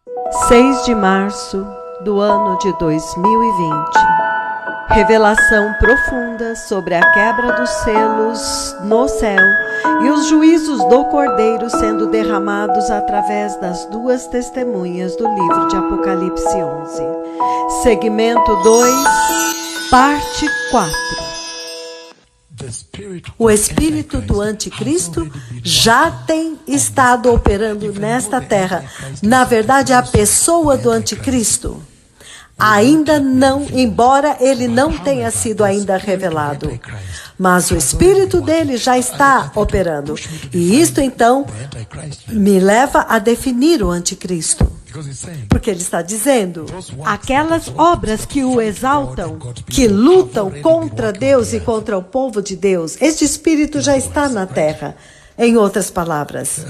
6 de março do ano de 2020. Revelação profunda sobre a quebra dos selos no céu e os juízos do Cordeiro sendo derramados através das duas testemunhas do livro de Apocalipse 11. Segmento 2, parte 4. O espírito do anticristo já tem estado operando nesta terra. Na verdade, a pessoa do anticristo ainda não, embora ele não tenha sido ainda revelado, mas o espírito dele já está operando. E isto então me leva a definir o anticristo. Porque ele está dizendo, aquelas obras que o exaltam, que lutam contra Deus e contra o povo de Deus, este espírito já está na terra, em outras palavras.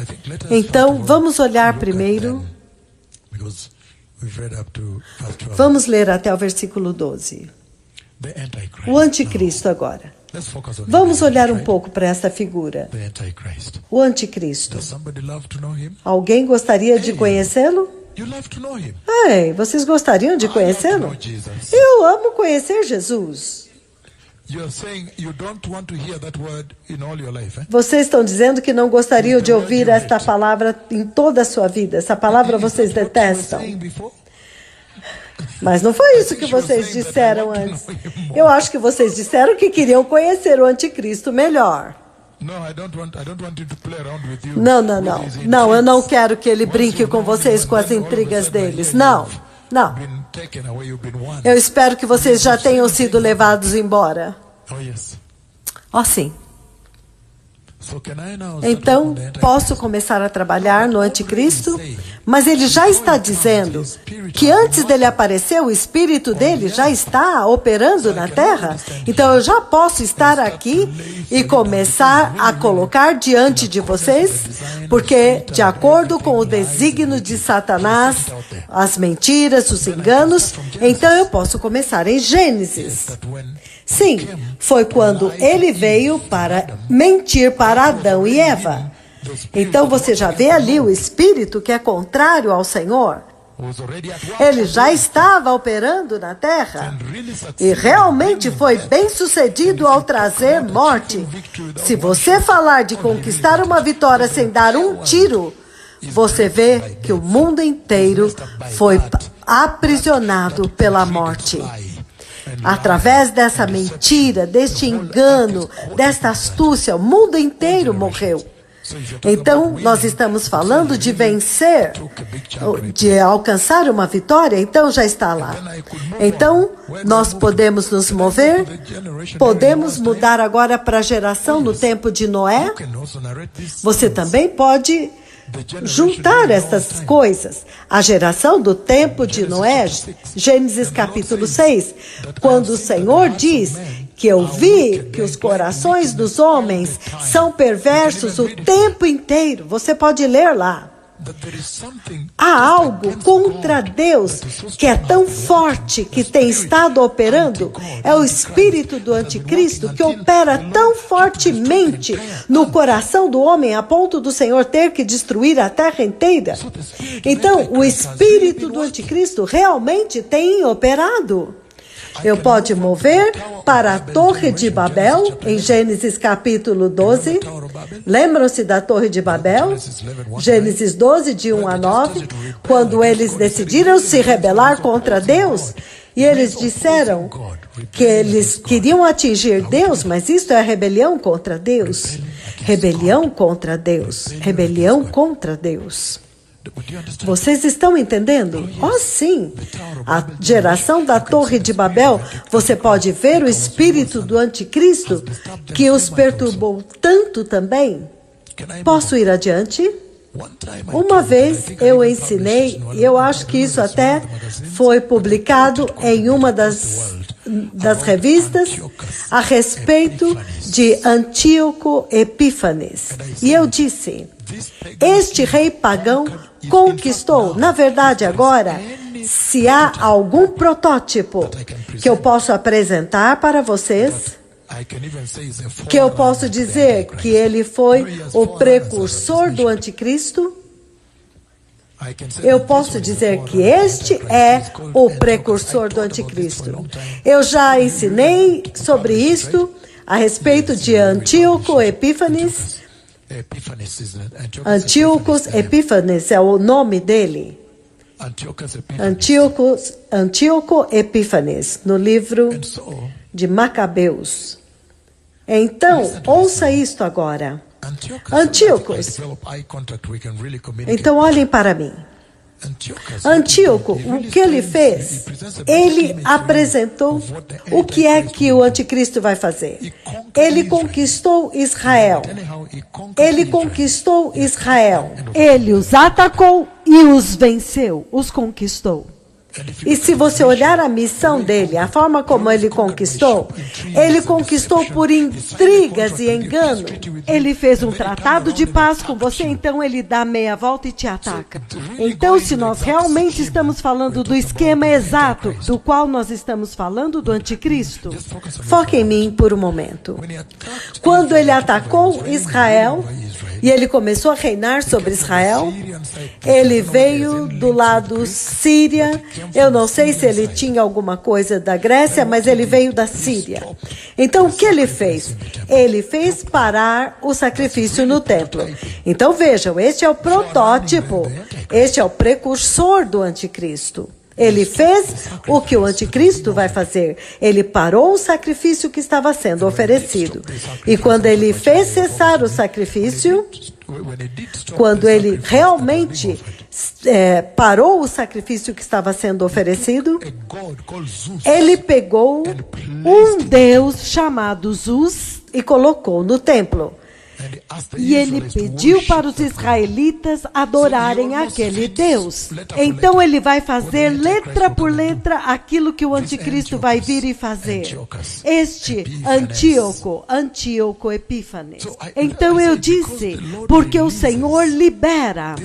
Então, vamos olhar primeiro, vamos ler até o versículo 12. O anticristo agora. Vamos olhar um pouco para essa figura. O anticristo. Alguém gostaria de conhecê-lo? Ei, vocês gostariam de conhecê-lo? Eu amo conhecer Jesus. Vocês estão dizendo que não gostariam de ouvir esta palavra em toda a sua vida. Essa palavra vocês detestam. Mas não foi isso que vocês disseram antes. Eu acho que vocês disseram que queriam conhecer o anticristo melhor. Não, eu não quero que ele brinque com vocês com as intrigas deles. Não. Eu espero que vocês já tenham sido levados embora. Sim. Então, posso começar a trabalhar no anticristo? Mas ele já está dizendo que antes dele aparecer, o espírito dele já está operando na terra. Então, eu já posso estar aqui e começar a colocar diante de vocês, porque, de acordo com o desígnio de Satanás, as mentiras, os enganos, então eu posso começar em Gênesis. Sim, foi quando ele veio para mentir para Adão e Eva. Então você já vê ali o espírito que é contrário ao Senhor. Ele já estava operando na terra e realmente foi bem sucedido ao trazer morte. Se você falar de conquistar uma vitória sem dar um tiro, você vê que o mundo inteiro foi aprisionado pela morte. Através dessa mentira, deste engano, desta astúcia, o mundo inteiro morreu. Então, nós estamos falando de vencer, de alcançar uma vitória, então já está lá. Então, nós podemos nos mover, podemos mudar agora para a geração no tempo de Noé. Você também pode juntar essas coisas. A geração do tempo de Noé, Gênesis capítulo 6, quando o Senhor diz que eu vi que os corações dos homens são perversos o tempo inteiro. Você pode ler lá. Há algo contra Deus que é tão forte, que tem estado operando. É o espírito do anticristo que opera tão fortemente no coração do homem a ponto do Senhor ter que destruir a terra inteira. Então, o espírito do anticristo realmente tem operado. Eu posso mover para a Torre de Babel, em Gênesis capítulo 12. Lembram-se da Torre de Babel? Gênesis 12, de 1 a 9. Quando eles decidiram se rebelar contra Deus, e eles disseram que eles queriam atingir Deus, mas isto é rebelião contra Deus. Rebelião contra Deus. Rebelião contra Deus. Vocês estão entendendo? Sim. A geração da Torre de Babel, você pode ver o espírito do anticristo que os perturbou tanto também. Posso ir adiante? Uma vez eu ensinei, e eu acho que isso até foi publicado em uma das revistas, a respeito de Antíoco Epífanes. E eu disse, este rei pagão conquistou, na verdade agora, se há algum protótipo que eu posso apresentar para vocês, que eu posso dizer que ele foi o precursor do anticristo, Eu posso dizer que este é o precursor do anticristo. Eu já ensinei sobre isto a respeito de Antíoco Epífanes. Antiochus Epífanes é o nome dele. Antíoco Epífanes, no livro de Macabeus. Então, ouça isto agora. Antíocos. Então, olhem para mim. Antíoco, o que ele fez? Ele apresentou o que é que o anticristo vai fazer. Ele conquistou Israel. Ele conquistou Israel. Ele os atacou e os venceu, os conquistou. E se você olhar a missão dele, a forma como ele conquistou por intrigas e engano. Ele fez um tratado de paz com você, então ele dá meia volta e te ataca. Então, se nós realmente estamos falando do esquema exato do qual nós estamos falando do anticristo, foque em mim por um momento. Quando ele atacou Israel, e ele começou a reinar sobre Israel, ele veio do lado Síria. Eu não sei se ele tinha alguma coisa da Grécia, mas ele veio da Síria. Então, o que ele fez? Ele fez parar o sacrifício no templo. Então, vejam, este é o protótipo, este é o precursor do anticristo. Ele fez o que o anticristo vai fazer. Ele parou o sacrifício que estava sendo oferecido. E quando ele fez cessar o sacrifício, quando ele realmente parou o sacrifício que estava sendo oferecido, ele pegou um deus chamado Zeus e colocou no templo. E ele pediu para os israelitas adorarem aquele Deus. Então ele vai fazer letra por letra aquilo que o anticristo vai vir e fazer. Este Antíoco Epífanes. Então eu disse, porque o Senhor libera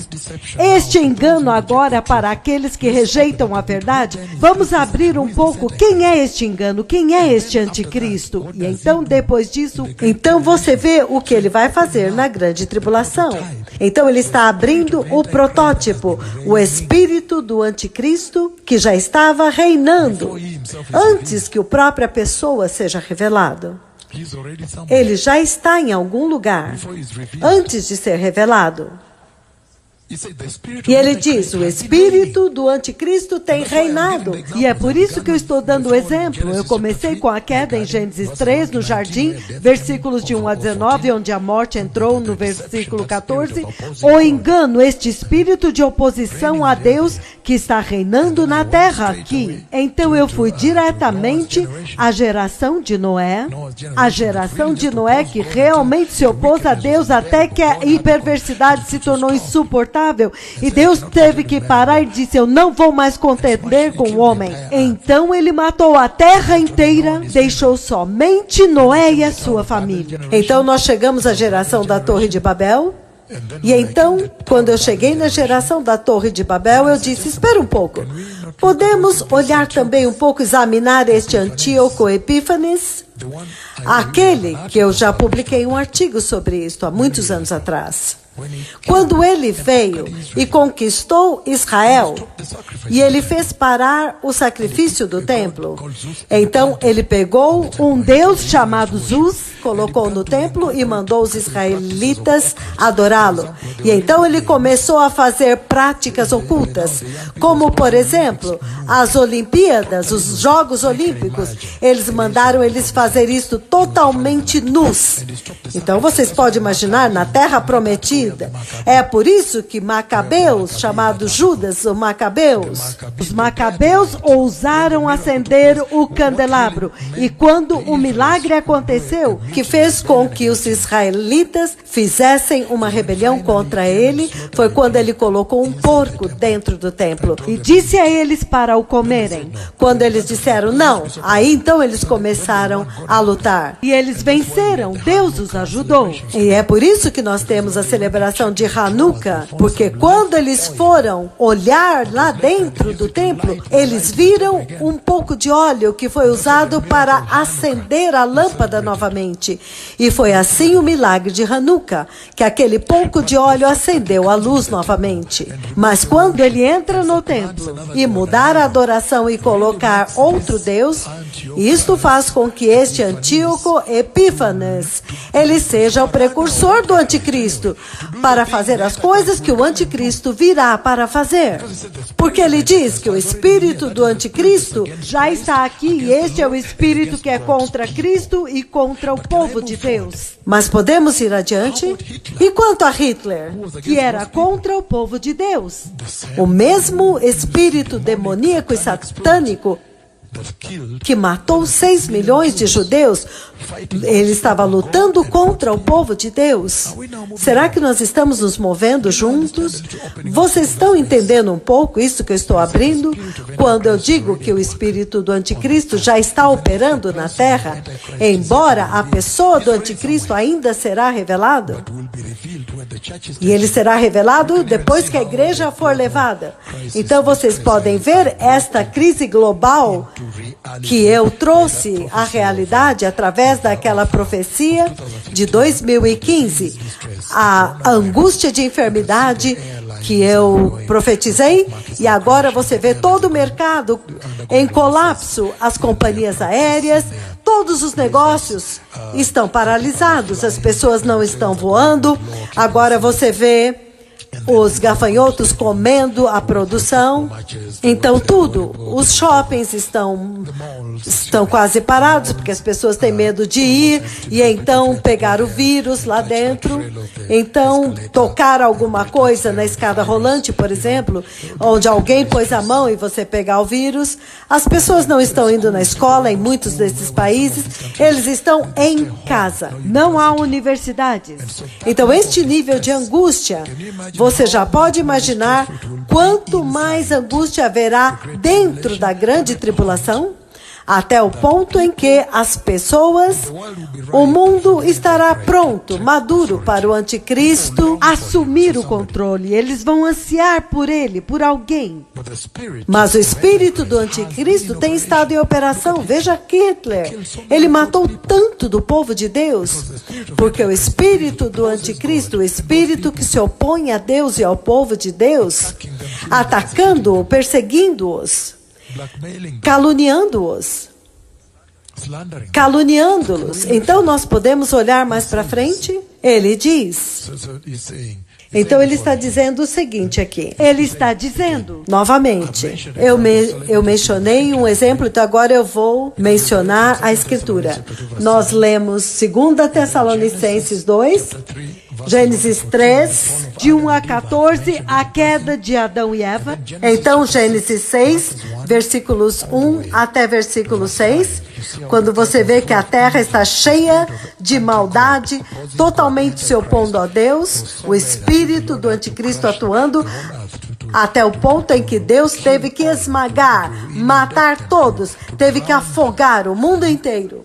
este engano agora para aqueles que rejeitam a verdade. Vamos abrir um pouco quem é este engano, quem é este anticristo. E então depois disso, então você vê o que ele vai fazer na grande tribulação. Então ele está abrindo o protótipo, o espírito do anticristo que já estava reinando antes que a própria pessoa seja revelado. Ele já está em algum lugar antes de ser revelado. E ele diz, o espírito do anticristo tem reinado. E é por isso que eu estou dando o exemplo. Eu comecei com a queda em Gênesis 3, no jardim, versículos de 1 a 19, onde a morte entrou no versículo 14. O engano, este espírito de oposição a Deus que está reinando na terra aqui. Então eu fui diretamente à geração de Noé, a geração de Noé que realmente se opôs a Deus até que a perversidade se tornou insuportável. E Deus teve que parar e disse, eu não vou mais contender com o homem. Então ele matou a terra inteira, deixou somente Noé e a sua família. Então nós chegamos à geração da Torre de Babel. E então, quando eu cheguei na geração da Torre de Babel, eu disse, espera um pouco. Podemos olhar também um pouco, examinar este Antíoco Epífanes? Aquele que eu já publiquei um artigo sobre isso há muitos anos atrás. Quando ele veio e conquistou Israel, e ele fez parar o sacrifício do templo, então ele pegou um deus chamado Zeus, colocou no templo e mandou os israelitas adorá-lo. E então ele começou a fazer práticas ocultas, como por exemplo, as Olimpíadas, os Jogos Olímpicos. Eles mandaram eles fazer isso totalmente nus. Então vocês podem imaginar, na Terra Prometida, é por isso que Macabeus, chamado Judas, os Macabeus ousaram acender o candelabro. E quando o milagre aconteceu, que fez com que os israelitas fizessem uma rebelião contra ele, foi quando ele colocou um porco dentro do templo e disse a eles para o comerem. Quando eles disseram não, aí então eles começaram a lutar. E eles venceram, Deus os ajudou. E é por isso que nós temos a celebração celebração de Hanukkah, porque quando eles foram olhar lá dentro do templo, eles viram um pouco de óleo que foi usado para acender a lâmpada novamente. E foi assim o milagre de Hanukkah, que aquele pouco de óleo acendeu a luz novamente. Mas quando ele entra no templo e mudar a adoração e colocar outro Deus, isto faz com que este Antíoco Epífanes, ele seja o precursor do anticristo, para fazer as coisas que o anticristo virá para fazer. Porque ele diz que o espírito do anticristo já está aqui, e este é o espírito que é contra Cristo e contra o povo de Deus. Mas podemos ir adiante? E quanto a Hitler, que era contra o povo de Deus? O mesmo espírito demoníaco e satânico que matou 6 milhões de judeus, ele estava lutando contra o povo de Deus. Será que nós estamos nos movendo juntos? Vocês estão entendendo um pouco isso que eu estou abrindo? Quando eu digo que o espírito do anticristo já está operando na terra, embora a pessoa do anticristo ainda será revelada, e ele será revelado depois que a igreja for levada. Então vocês podem ver esta crise global que eu trouxe à realidade através daquela profecia de 2015, a angústia de enfermidade que eu profetizei, e agora você vê todo o mercado em colapso, as companhias aéreas, todos os negócios estão paralisados, as pessoas não estão voando, agora você vê os gafanhotos comendo a produção. Então tudo, os shoppings estão quase parados, porque as pessoas têm medo de ir e então pegar o vírus lá dentro. Então tocar alguma coisa na escada rolante, por exemplo, onde alguém pôs a mão e você pegar o vírus. As pessoas não estão indo na escola em muitos desses países, eles estão em casa, não há universidades. Então este nível de angústia, você já pode imaginar quanto mais angústia haverá dentro da grande tribulação? Até o ponto em que as pessoas, o mundo estará pronto, maduro para o anticristo assumir o controle. Eles vão ansiar por ele, por alguém. Mas o espírito do anticristo tem estado em operação. Veja Hitler. Ele matou tanto do povo de Deus, porque o espírito do anticristo, o espírito que se opõe a Deus e ao povo de Deus, atacando-o, perseguindo-os, caluniando-los. Então nós podemos olhar mais para frente? Ele diz. Então ele está dizendo o seguinte aqui. Ele está dizendo, novamente, eu mencionei um exemplo, então agora eu vou mencionar a escritura. Nós lemos 2 Tessalonicenses 2, Gênesis 3, de 1 a 14, a queda de Adão e Eva. Então, Gênesis 6, versículos 1 até versículo 6, quando você vê que a terra está cheia de maldade, totalmente se opondo a Deus, o espírito do anticristo atuando, até o ponto em que Deus teve que esmagar, matar todos, teve que afogar o mundo inteiro.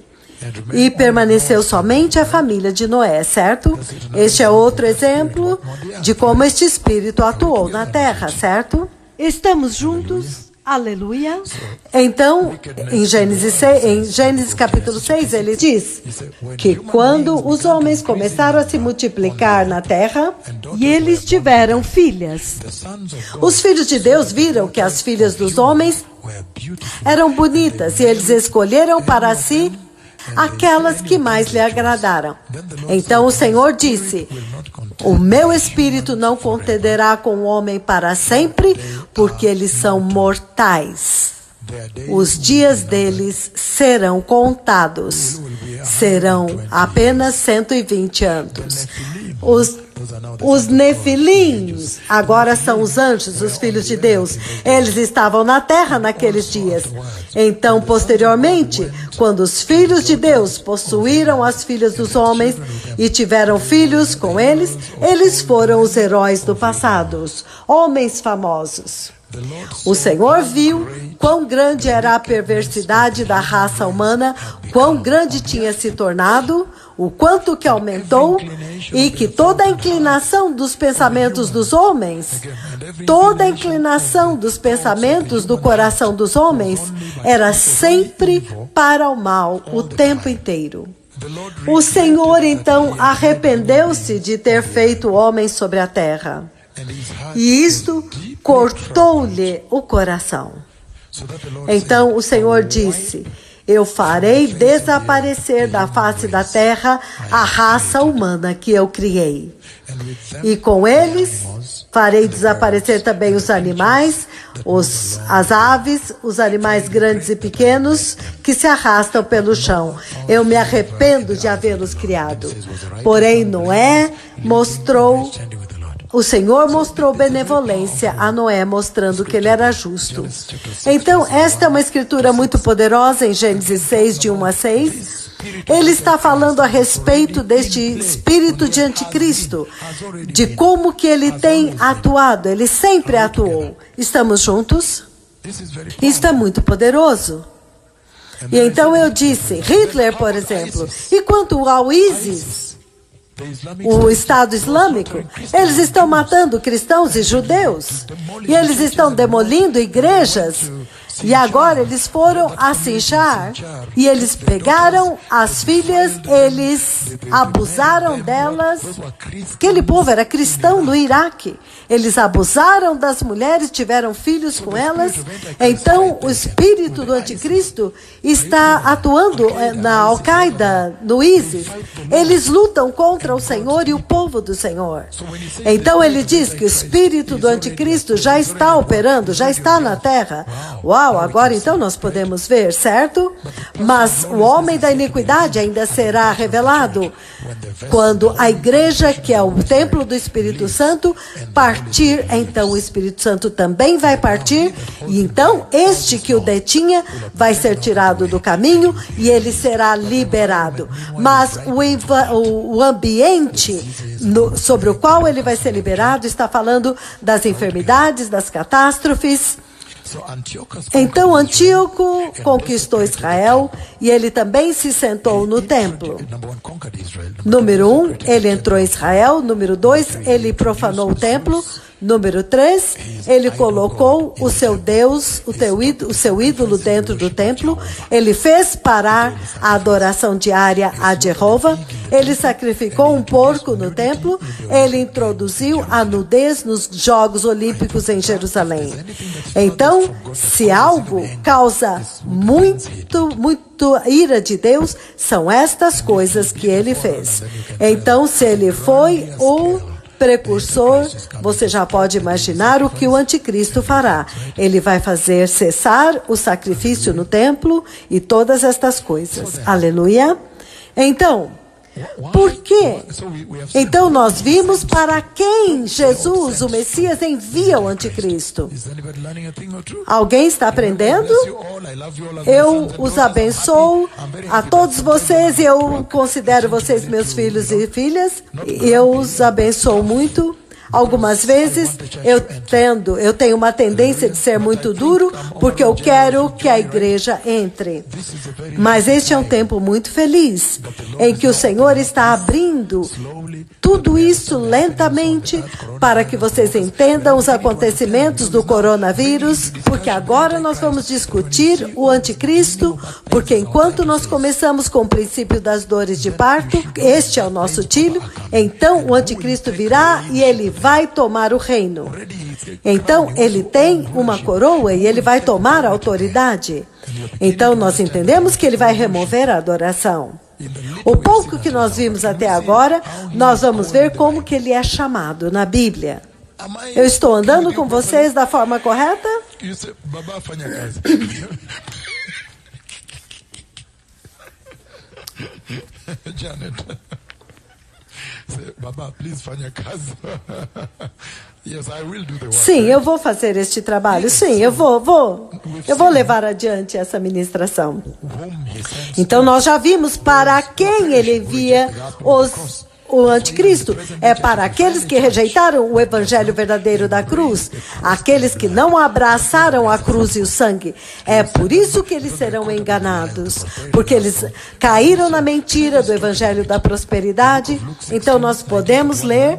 E permaneceu somente a família de Noé, certo? Este é outro exemplo de como este espírito atuou na terra, certo? Estamos juntos? Aleluia. Então, em Gênesis capítulo 6, ele diz que quando os homens começaram a se multiplicar na terra, e eles tiveram filhas, os filhos de Deus viram que as filhas dos homens eram bonitas, e eles escolheram para si aquelas que mais lhe agradaram. Então o Senhor disse: o meu espírito não contenderá com o homem para sempre, porque eles são mortais. Os dias deles serão contados. Serão apenas 120 anos. Os nefilins, agora são os anjos, os filhos de Deus. Eles estavam na terra naqueles dias. Então, posteriormente, quando os filhos de Deus possuíram as filhas dos homens e tiveram filhos com eles, eles foram os heróis do passado, os homens famosos. O Senhor viu quão grande era a perversidade da raça humana, quão grande tinha se tornado, o quanto que aumentou, e que toda a inclinação dos pensamentos dos homens, toda a inclinação dos pensamentos do coração dos homens era sempre para o mal, o tempo inteiro. O Senhor, então, arrependeu-se de ter feito o homem sobre a terra. E isto cortou-lhe o coração. Então o Senhor disse: eu farei desaparecer da face da terra a raça humana que eu criei. E com eles farei desaparecer também os animais, as aves, os animais grandes e pequenos que se arrastam pelo chão. Eu me arrependo de havê-los criado. Porém, Noé mostrou... O Senhor mostrou benevolência a Noé, mostrando que ele era justo. Então, esta é uma escritura muito poderosa em Gênesis 6, de 1 a 6. Ele está falando a respeito deste espírito de anticristo, de como que ele tem atuado. Ele sempre atuou. Estamos juntos? Isto é muito poderoso. E então eu disse, Hitler, por exemplo, e quanto ao ISIS, o Estado Islâmico, eles estão matando cristãos e judeus. E eles estão demolindo igrejas. E agora eles foram a Sinjar. E eles pegaram as filhas, eles abusaram delas. Aquele povo era cristão no Iraque. Eles abusaram das mulheres, tiveram filhos com elas. Então, o espírito do anticristo está atuando na Al-Qaeda, no ISIS. Eles lutam contra o Senhor e o povo do Senhor. Então, ele diz que o espírito do anticristo já está operando, já está na terra. Uau, agora então nós podemos ver, certo? Mas o homem da iniquidade ainda será revelado quando a igreja, que é o templo do Espírito Santo, partir. Então o Espírito Santo também vai partir, e então este que o detinha vai ser tirado do caminho e ele será liberado. Mas o ambiente sobre o qual ele vai ser liberado está falando das enfermidades, das catástrofes. Então Antíoco conquistou Israel e ele também se sentou no templo. Número 1, ele entrou em Israel. Número 2, ele profanou o templo. Número 3, ele colocou o seu Deus, o seu ídolo dentro do templo. Ele fez parar a adoração diária a Jeová. Ele sacrificou um porco no templo. Ele introduziu a nudez nos Jogos Olímpicos em Jerusalém. Então, se algo causa muito ira de Deus, são estas coisas que ele fez. Então, se ele foi o precursor, você já pode imaginar o que o anticristo fará. Ele vai fazer cessar o sacrifício no templo e todas estas coisas. Aleluia. Então, por quê? Então nós vimos para quem Jesus, o Messias, envia o anticristo. Alguém está aprendendo? Eu os abençoo a todos vocês, e eu considero vocês meus filhos e filhas. Eu os abençoo muito. Algumas vezes eu tenho uma tendência de ser muito duro, porque eu quero que a igreja entre. Mas este é um tempo muito feliz, em que o Senhor está abrindo tudo isso lentamente, para que vocês entendam os acontecimentos do coronavírus, porque agora nós vamos discutir o anticristo, porque enquanto nós começamos com o princípio das dores de parto, este é o nosso tiro, então o anticristo virá e ele vai tomar o reino. Então, ele tem uma coroa e ele vai tomar a autoridade. Então, nós entendemos que ele vai remover a adoração. O pouco que nós vimos até agora, nós vamos ver como que ele é chamado na Bíblia. Eu estou andando com vocês da forma correta? Sim, eu vou fazer este trabalho. Sim, eu vou levar adiante essa ministração. Então, nós já vimos para quem ele envia o anticristo é para aqueles que rejeitaram o evangelho verdadeiro da cruz, aqueles que não abraçaram a cruz e o sangue. É por isso que eles serão enganados, porque eles caíram na mentira do evangelho da prosperidade. Então nós podemos ler.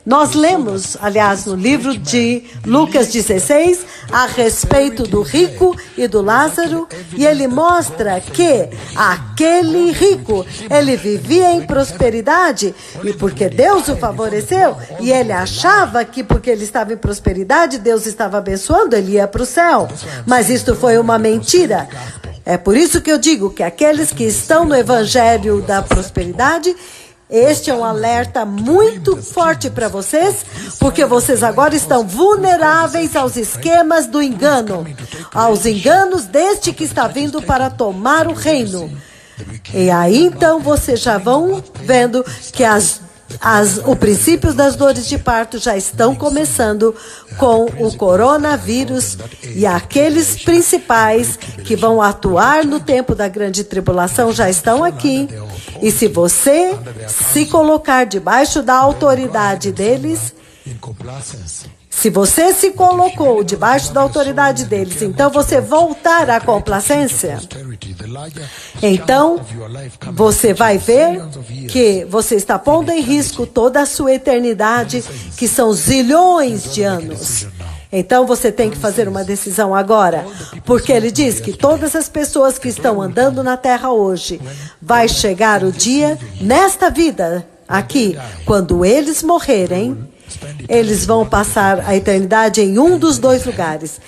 Nós lemos, aliás, no livro de Lucas 16, a respeito do rico e do Lázaro, e ele mostra que aquele rico, ele vivia em prosperidade, e porque Deus o favoreceu, e ele achava que porque ele estava em prosperidade, Deus estava abençoando, ele ia para o céu. Mas isto foi uma mentira. É por isso que eu digo que aqueles que estão no evangelho da prosperidade, este é um alerta muito forte para vocês, porque vocês agora estão vulneráveis aos esquemas do engano, aos enganos deste que está vindo para tomar o reino. E aí então vocês já vão vendo que o princípio das dores de parto já estão começando com o coronavírus, e aqueles principais que vão atuar no tempo da grande tribulação já estão aqui. E se você se colocar debaixo da autoridade deles, se você se colocou debaixo da autoridade deles, então você voltar à complacência, então você vai ver que você está pondo em risco toda a sua eternidade, que são zilhões de anos. Então você tem que fazer uma decisão agora, porque ele diz que todas as pessoas que estão andando na terra hoje, vai chegar o dia, nesta vida aqui, quando eles morrerem, eles vão passar a eternidade em um dos dois lugares,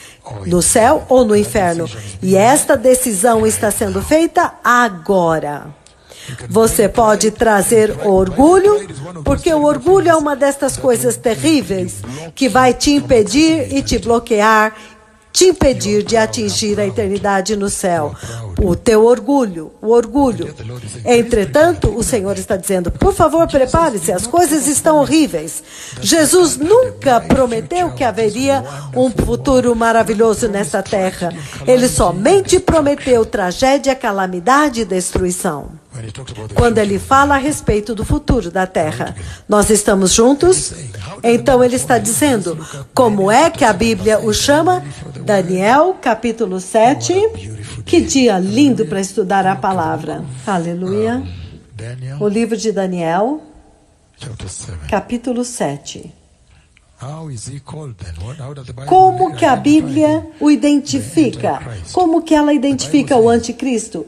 no céu ou no inferno. E esta decisão está sendo feita agora. Você pode trazer orgulho, porque o orgulho é uma destas coisas terríveis que vai te impedir e te bloquear, te impedir de atingir a eternidade no céu. O teu orgulho, o orgulho. Entretanto, o Senhor está dizendo, por favor, prepare-se, as coisas estão horríveis. Jesus nunca prometeu que haveria um futuro maravilhoso nessa terra. Ele somente prometeu tragédia, calamidade e destruição. Quando ele fala a respeito do futuro da terra, nós estamos juntos? Então ele está dizendo, como é que a Bíblia o chama? Daniel, capítulo 7. Que dia lindo para estudar a palavra. Aleluia. O livro de Daniel, capítulo 7. Como que a Bíblia o identifica? Como que ela identifica o anticristo?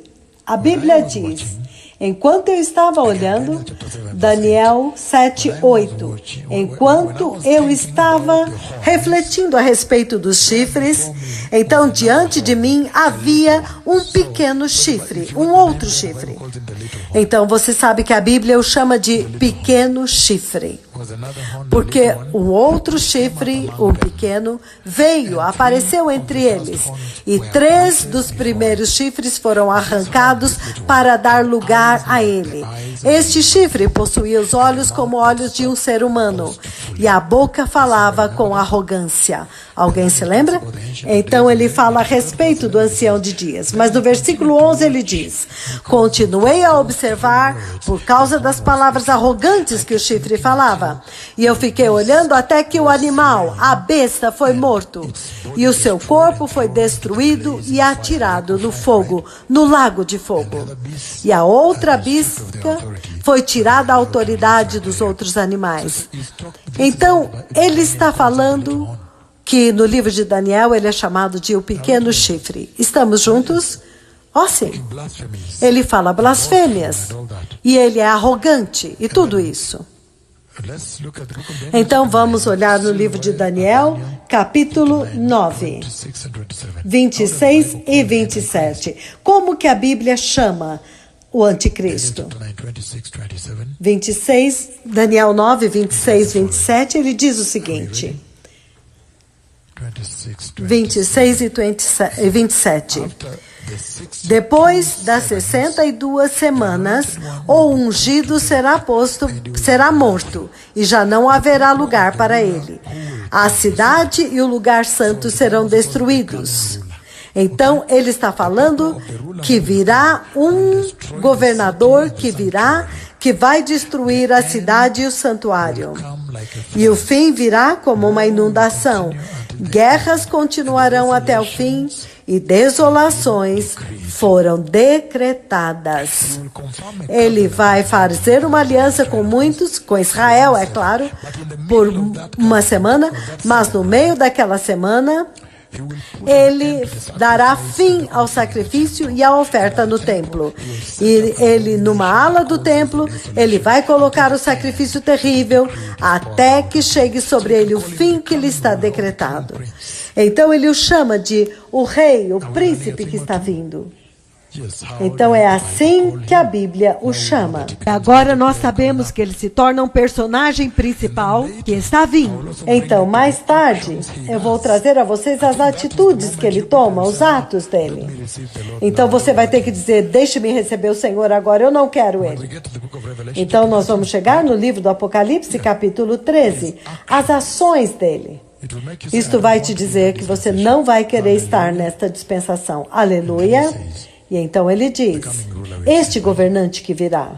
A Bíblia diz, enquanto eu estava olhando, Daniel 7:8, enquanto eu estava refletindo a respeito dos chifres, então diante de mim havia um pequeno chifre, um outro chifre. Então você sabe que a Bíblia o chama de pequeno chifre, porque um outro chifre, um pequeno, apareceu entre eles, e 3 dos primeiros chifres foram arrancados para dar lugar a ele. Este chifre possuía os olhos como olhos de um ser humano, e a boca falava com arrogância. Alguém se lembra? Então ele fala a respeito do ancião de dias. Mas no versículo 11 ele diz, continuei a observar por causa das palavras arrogantes que o chifre falava. E eu fiquei olhando até que o animal, a besta, foi morto. E o seu corpo foi destruído e atirado no fogo, no lago de fogo. E a outra besta foi tirada a autoridade dos outros animais. Então ele está falando que no livro de Daniel ele é chamado de o pequeno chifre. Estamos juntos? Sim. Ele fala blasfêmias. E ele é arrogante. E tudo isso. Então vamos olhar no livro de Daniel, capítulo 9, 26 e 27. Como que a Bíblia chama o anticristo? 26, Daniel 9, 26, 27, ele diz o seguinte. 26 e 27. Depois das 62 semanas, o ungido será morto, e já não haverá lugar para ele. A cidade e o lugar santo serão destruídos. Então, ele está falando que virá um governador que virá, que vai destruir a cidade e o santuário. E o fim virá como uma inundação. Guerras continuarão até o fim e desolações foram decretadas. Ele vai fazer uma aliança com muitos, com Israel, é claro, por uma semana, mas no meio daquela semana, ele dará fim ao sacrifício e à oferta no templo. E ele, numa ala do templo, ele vai colocar o sacrifício terrível até que chegue sobre ele o fim que lhe está decretado. Então ele o chama de o rei, o príncipe que está vindo. Então é assim que a Bíblia o chama. Agora nós sabemos que ele se torna um personagem principal que está vindo. Então, mais tarde, eu vou trazer a vocês as atitudes que ele toma, os atos dele. Então você vai ter que dizer, deixe-me receber o Senhor agora, eu não quero ele. Então nós vamos chegar no livro do Apocalipse, capítulo 13, as ações dele. Isto vai te dizer que você não vai querer estar nesta dispensação. Aleluia. E então ele diz, este governante que virá.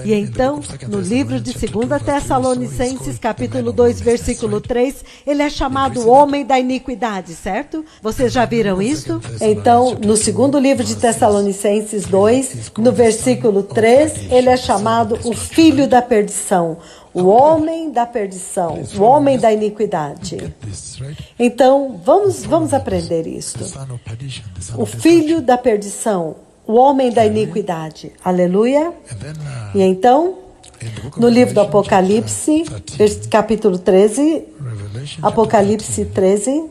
E então, no livro de 2 Tessalonicenses, capítulo 2, versículo 3, ele é chamado homem da iniquidade, certo? Vocês já viram isso? Então, no segundo livro de Tessalonicenses 2, no versículo 3, ele é chamado o filho da perdição, o homem da perdição, o homem da iniquidade. Então, vamos aprender isto. O filho da perdição, o homem da iniquidade. Aleluia. E então, no livro do Apocalipse, capítulo 13, Apocalipse 13,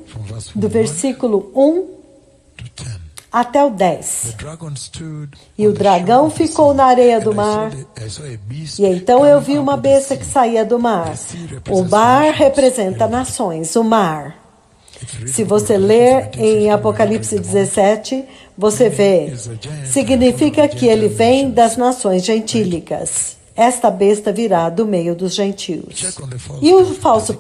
do versículo 1 até o 10. E o dragão ficou na areia do mar, e então eu vi uma besta que saía do mar. O mar representa nações, o mar. Se você ler em Apocalipse 17, você vê, significa que ele vem das nações gentílicas. Esta besta virá do meio dos gentios. E o falso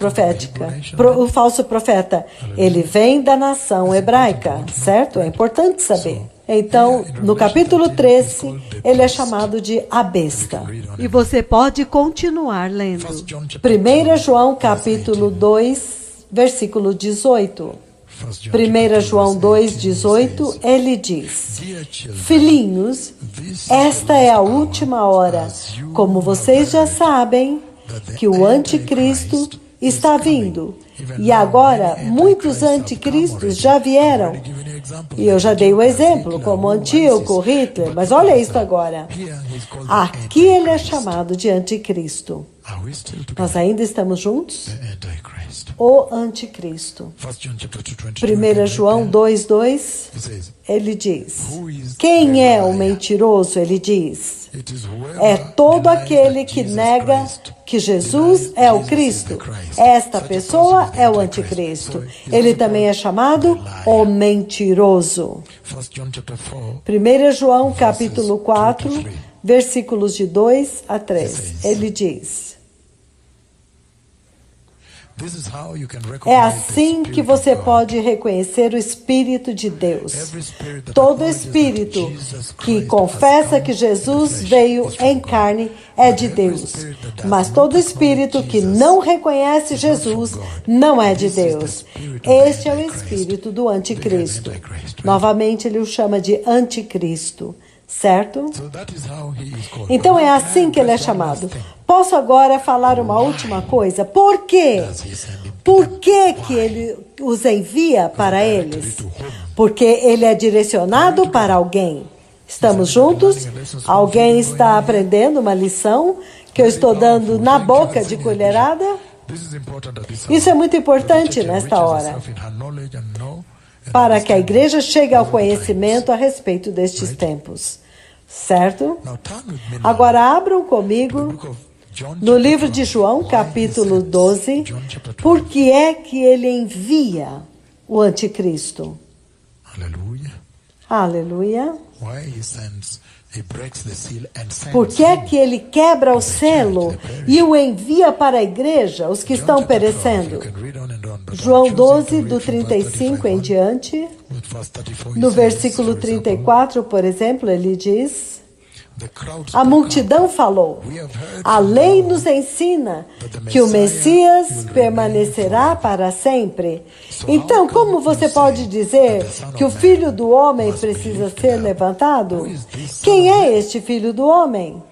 profeta, ele vem da nação hebraica, certo? É importante saber. Então, no capítulo 13, ele é chamado de a besta. E você pode continuar lendo. 1 João, capítulo 2, versículo 18. 1 João 2,18, ele diz, filhinhos, esta é a última hora. Como vocês já sabem que o anticristo está vindo. E agora, muitos anticristos já vieram. E eu já dei o exemplo, como Antíoco, Hitler. Mas olha isso agora. Aqui ele é chamado de anticristo. Nós ainda estamos juntos? O anticristo. 1 João 2,2, ele diz, quem é o mentiroso? Ele diz, é todo aquele que nega que Jesus é o Cristo. Esta pessoa é o anticristo. Ele também é chamado o mentiroso. 1 João capítulo 4, versículos de 2 a 3, ele diz, é assim que você pode reconhecer o Espírito de Deus. Todo espírito que confessa que Jesus veio em carne é de Deus. Mas todo espírito que não reconhece Jesus não é de Deus. Este é o espírito do anticristo. Novamente ele o chama de anticristo. Certo? Então é assim que ele é chamado. Posso agora falar uma última coisa? Por quê? Por que que ele os envia para eles? Porque ele é direcionado para alguém. Estamos juntos? Alguém está aprendendo uma lição que eu estou dando na boca de colherada? Isso é muito importante nesta hora, para que a igreja chegue ao conhecimento a respeito destes tempos. Certo? Agora abram comigo no livro de João, capítulo 12, por que é que ele envia o anticristo? Aleluia. Por que é que ele quebra o selo e o envia para a igreja, os que estão perecendo? João 12, do 35 em diante, no versículo 34, por exemplo, ele diz, A multidão falou: a lei nos ensina que o Messias permanecerá para sempre. Então, como você pode dizer que o Filho do Homem precisa ser levantado? Quem é este Filho do Homem?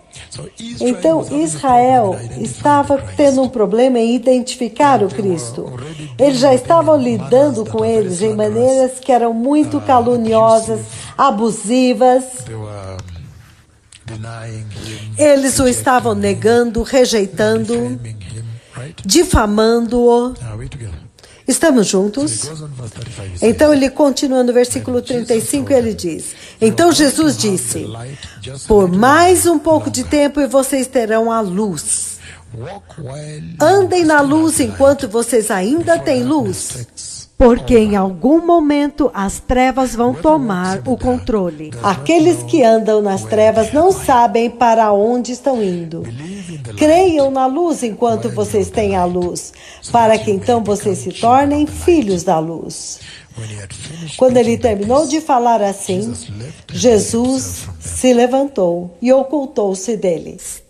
Então, Israel estava tendo um problema em identificar o Cristo. Eles já estavam lidando com eles em maneiras que eram muito caluniosas, abusivas. Eles o estavam negando, rejeitando, difamando-o. Estamos juntos? Então ele continua no versículo 35 e ele diz: então Jesus disse: por mais um pouco de tempo e vocês terão a luz. Andem na luz enquanto vocês ainda têm luz, porque em algum momento as trevas vão tomar o controle. Aqueles que andam nas trevas não sabem para onde estão indo. Creiam na luz enquanto vocês têm a luz, para que então vocês se tornem filhos da luz. Quando ele terminou de falar assim, Jesus se levantou e ocultou-se deles.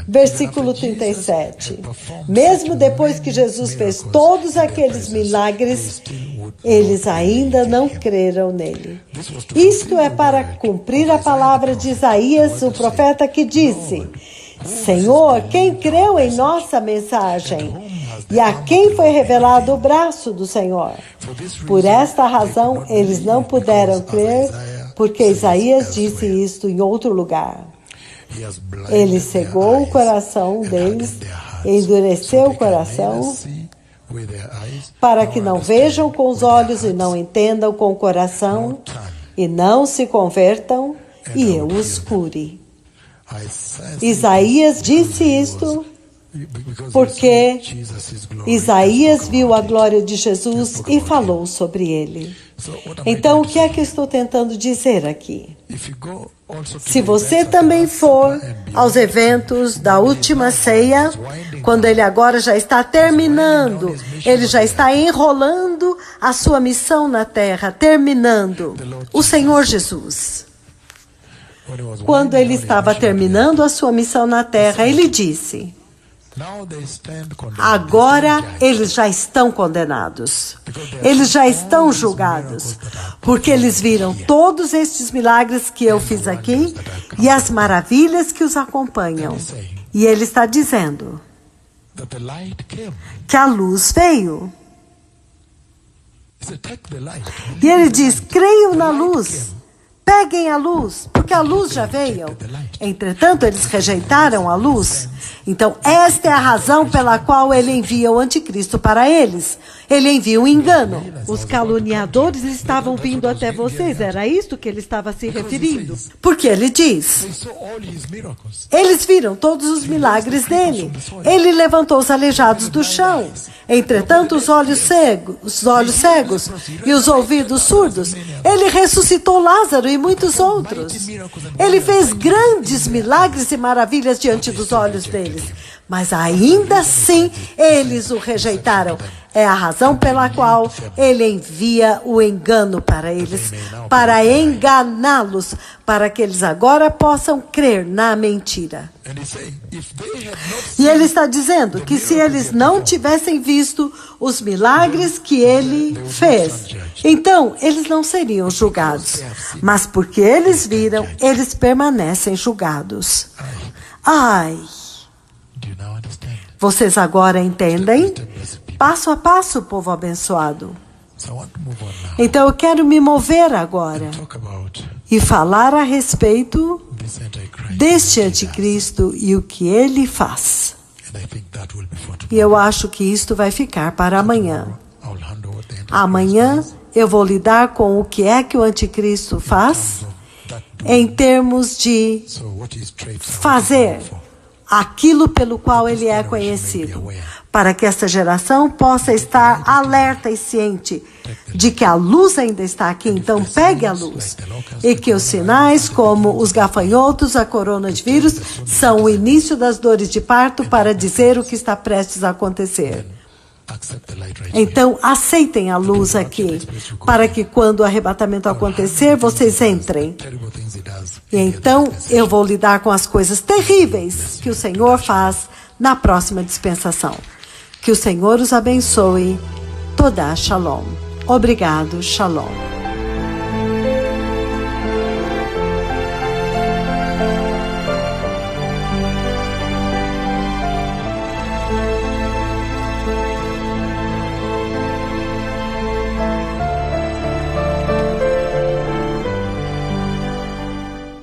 Versículo 37. Mesmo depois que Jesus fez todos aqueles milagres, eles ainda não creram nele. Isto é para cumprir a palavra de Isaías, o profeta, que disse: Senhor, quem creu em nossa mensagem? E a quem foi revelado o braço do Senhor? Por esta razão, eles não puderam crer, porque Isaías disse isto em outro lugar. Ele cegou o coração deles, endureceu o coração, para que não vejam com os olhos e não entendam com o coração, e não se convertam, e eu os cure. Isaías disse isto porque Isaías viu a glória de Jesus e falou sobre ele. Então, o que é que eu estou tentando dizer aqui? Se você também for aos eventos da última ceia, quando ele agora já está terminando, ele já está enrolando a sua missão na terra, terminando. O Senhor Jesus, quando ele estava terminando a sua missão na terra, ele disse: agora eles já estão condenados, eles já estão julgados, porque eles viram todos estes milagres que eu fiz aqui e as maravilhas que os acompanham. E ele está dizendo que a luz veio. E ele diz: creiam na luz. Peguem a luz, porque a luz já veio. Entretanto, eles rejeitaram a luz. Então, esta é a razão pela qual ele envia o anticristo para eles. Ele envia um engano. Os caluniadores estavam vindo até vocês. Era isto que ele estava se referindo. Porque ele diz: eles viram todos os milagres dele. Ele levantou os aleijados do chão. Entretanto, os olhos cegos e os ouvidos surdos. Ele ressuscitou Lázaro e muitos outros. Ele fez grandes milagres e maravilhas diante dos olhos deles. Mas ainda assim, eles o rejeitaram. É a razão pela qual ele envia o engano para eles, para enganá-los, para que eles agora possam crer na mentira. E ele está dizendo que se eles não tivessem visto os milagres que ele fez, então eles não seriam julgados. Mas porque eles viram, eles permanecem julgados. Ai! Vocês agora entendem? Passo a passo, povo abençoado. Então eu quero me mover agora e falar a respeito deste anticristo e o que ele faz. E eu acho que isto vai ficar para amanhã. Amanhã eu vou lidar com o que é que o anticristo faz em termos de fazer aquilo pelo qual ele é conhecido, para que esta geração possa estar alerta e ciente de que a luz ainda está aqui. Então pegue a luz, e que os sinais como os gafanhotos, a corona de vírus, são o início das dores de parto para dizer o que está prestes a acontecer. Então, aceitem a luz aqui, para que quando o arrebatamento acontecer, vocês entrem. E então, eu vou lidar com as coisas terríveis que o Senhor faz na próxima dispensação. Que o Senhor os abençoe. Toda Shalom. Obrigado, Shalom.